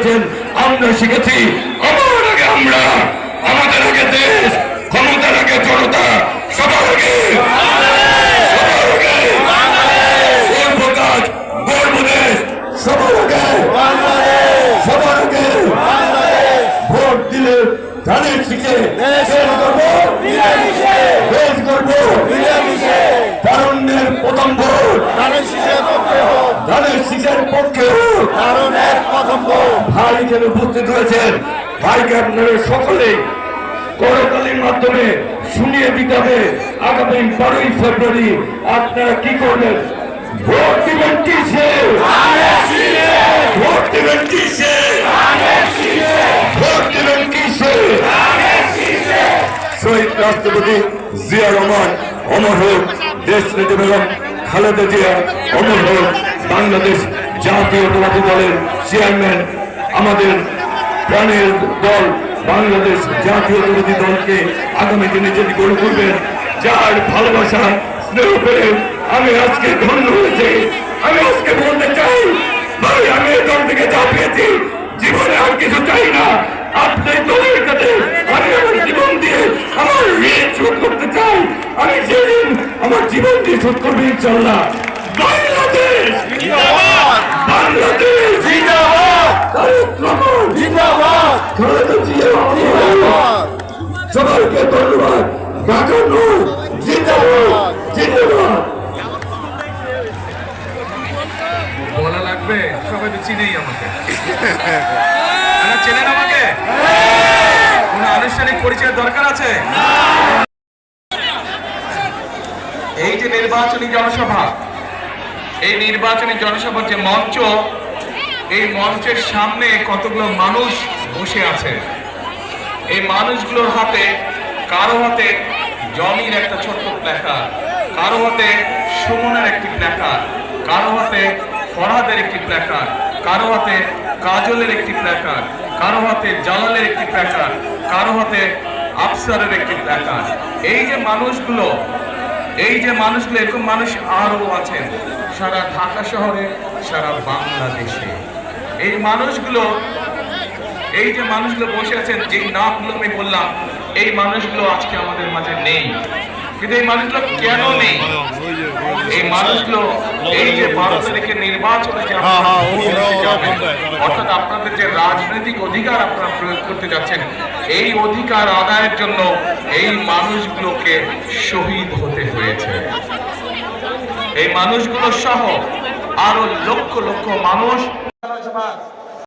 করেছেন, আমরা শিখেছি আমার আগে আমরা, আমাদের আগে দেশ, ক্ষমতার আগে জনতা, সবার আগে কাজ গর্ব দেশ, সবার আগে সবার আগে ভোট দিলে ধানের শীষে দেশ করবো, তারুণ্যের প্রথম ভোট ধানের শীষের পক্ষে হোক। ভাই এখানে উপস্থিত হয়েছেন, ভাইকে আপনারা সকলে করতালির মাধ্যমে শুনিয়ে দিতে হবে। আগামী 12ই ফেব্রুয়ারি আপনারা কি করবেন? ভোট দিবেন কিসে? ভোট দিবেন কিসে? ভোট দিবেন কিসে? শহীদ রাষ্ট্রপতি জিয়া রহমান অমর হোক, দেশ নেত্রী বেগম খালেদা জিয়া অমর হোক, বাংলাদেশ জাতীয়তাবাদী দলের চেয়ারম্যান, আমাদের প্রাণের দল বাংলাদেশ জাতীয়তাবাদী দলকে আগামী দিনে যদি গড়ে তুলবেন, যার ভালোবাসা স্নেহ পেয়ে আমি আজকে ধন্য হয়েছে। আমি আজকে বলতে চাই, ভাই আমি এই দল থেকে যা পেয়েছি জীবনে আর কিছু চাই না। আপনি দলের কাছে আমি আমার জীবন দিয়ে আমার ঋণ শোধ করতে চাই। আমি সেদিন আমার জীবন দিয়ে শোধ করবো ইনশাল্লাহ। বাংলাদেশ বাংলাদেশ সবাইকে ধন্যবাদ। ঢাকা নয়, জিন্দাবাদ জিন্দাবাদ। বলা লাগবে, সবাই তো চিনেই আমাকে, চেনেন আমাকে, কোন আনুষ্ঠানিক পরিচয়ের দরকার আছে? এই যে নির্বাচনী জনসভা, এই নির্বাচনী জনসভার যে মঞ্চ, এই মঞ্চের সামনে কতগুলো মানুষ বসে আছে। এই মানুষগুলোর হাতে, কারো হাতে জমির একটা ছোট্ট প্ল্যাকার্ড, কারো হাতে সুমনের একটি প্ল্যাকার্ড, কারো হাতে ফরহাদের একটি প্ল্যাকার্ড, কারো হাতে কাজলের একটি প্ল্যাকার্ড, কারো হাতে জালালের একটি প্ল্যাকার্ড, কারো হাতে আফসারের একটি প্ল্যাকার্ড। এই যে মানুষগুলো এরকম মানুষ আরো আছেন সারা ঢাকা শহরে, সারা বাংলাদেশে। এই যে মানুষগুলো বসে আছেন, যেই নামগুলো আমি বললাম, এই মানুষগুলো আজকে আমাদের মাঝে নেই। কিন্তু এই মানুষগুলো কেন নেই? এই মানুষগুলো এই যে 12 তারিখে নির্বাচনে অর্থাৎ আপনাদের যে রাজনৈতিক অধিকার আপনারা প্রয়োগ করতে যাচ্ছেন, এই অধিকার আদায়ের জন্য এই মানুষগুলোকে শহীদ হতে হয়েছে। এই মানুষগুলো সহ আরো লক্ষ লক্ষ মানুষ